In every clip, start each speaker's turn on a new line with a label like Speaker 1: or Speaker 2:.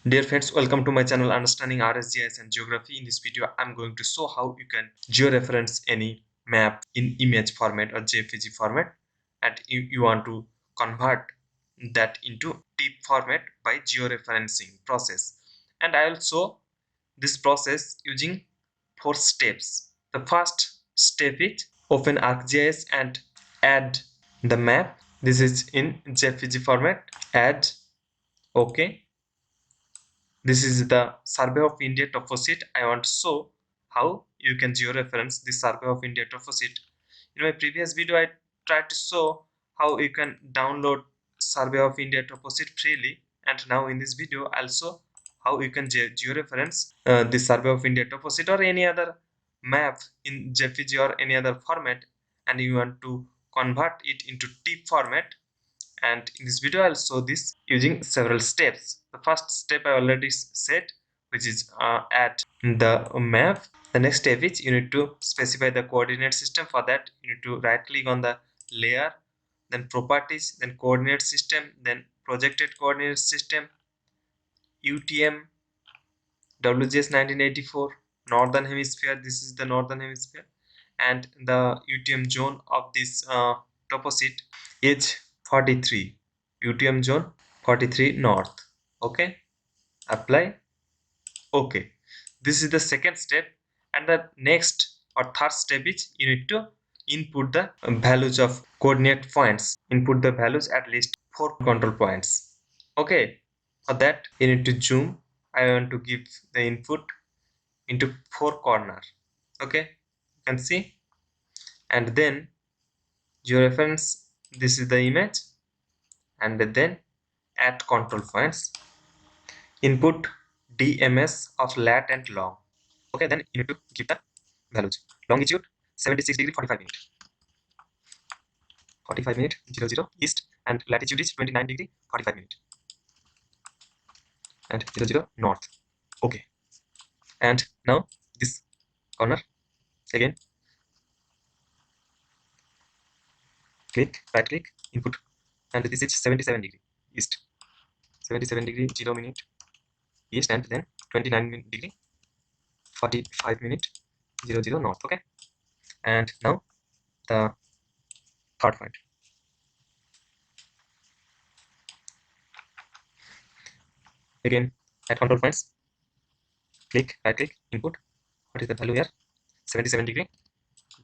Speaker 1: Dear friends, welcome to my channel Understanding RS-GIS and Geography. In this video, I'm going to show how you can georeference any map in image format or JPG format, and you want to convert that into TIFF format by georeferencing process. And I will show this process using 4 steps. The first step is open ArcGIS and add the map. This is in JPG format. Add. OK. This is the Survey of India toposheet. I want to show how you can georeference the Survey of India toposheet. In my previous video, I tried to show how you can download Survey of India toposheet freely, and now in this video, I'll show how you can georeference the Survey of India toposheet or any other map in JPG or any other format, and you want to convert it into TIFF format. And in this video I'll show this using several steps. The first step I already said, which is add the map. The next step is you need to specify the coordinate system. For that you need to right click on the layer, then properties, then coordinate system, then projected coordinate system, UTM, WGS 1984, northern hemisphere. This is the northern hemisphere, and the UTM zone of this toposheet is 43, UTM zone 43 north. Okay, apply. Okay, this is the second step, and the next or third step is you need to input the values of coordinate points. Input the values at least 4 control points. Okay, for that you need to zoom. I want to give the input into 4 corner. Okay, you can see, and then georeference. This is the image, and then add control points. Input DMS of lat and long. Okay, then you need to give the values. Longitude 76 degree 45 minute, 45 minute 00 east, and latitude is 29 degree 45 minute, and 00 north. Okay, and now this corner again, click, right click, input, and this is 77 degree east, 77 degree 0 minute east, and then 29 degree 45 minute 00 north. Okay, and now the third point. Again, at control points, click, right click, input. What is the value here? 77 degree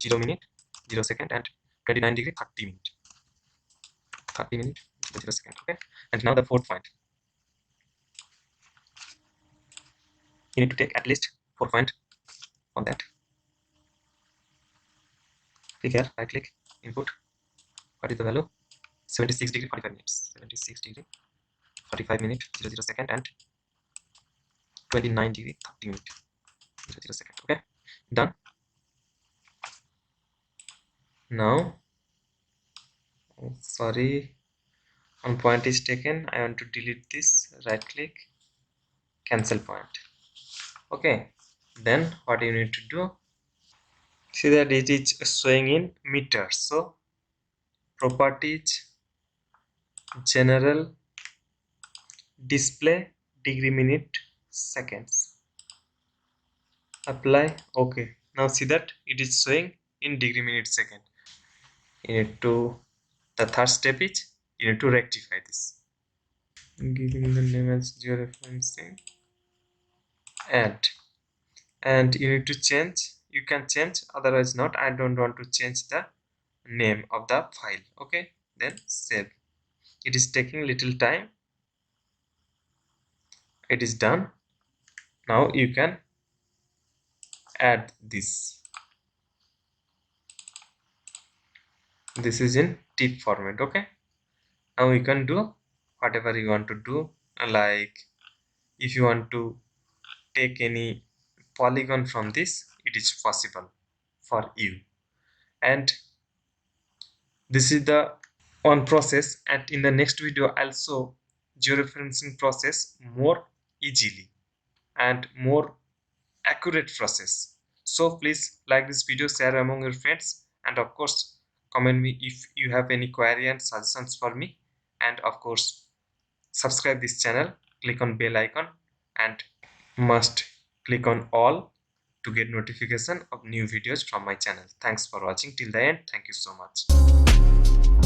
Speaker 1: 0 minute 0 second, and 29 degree 30 minute, 30 minute 0 second. Okay, and now the fourth point. You need to take at least 4 points on that. Click here, right click, input. What is the value? 76 degree 45 minutes, 76 degree 45 minute 00 second, and 29 degree 30 minute 00 second. Okay, done. Now, sorry, one point is taken. I want to delete this. Right click, cancel point. Okay, then what you need to do, see that it is showing in meters. So properties, general, display, degree minute seconds, apply. Okay, now see that it is showing in degree minute second. You need to, the third step is you need to rectify this, giving the name as georeferencing, add, and you need to change. You can change, otherwise not. I don't want to change the name of the file. Okay, then save. It is taking little time. It is done. Now you can add this. This is in TIFF format. Okay, now you can do whatever you want to do, like if you want to take any polygon from this, it is possible for you. And this is the one process, and in the next video I'll show georeferencing process more easily and more accurate process. So please like this video, share among your friends, and of course comment me if you have any query and suggestions for me, and of course subscribe this channel, click on bell icon and must click on all to get notification of new videos from my channel. Thanks for watching till the end. Thank you so much.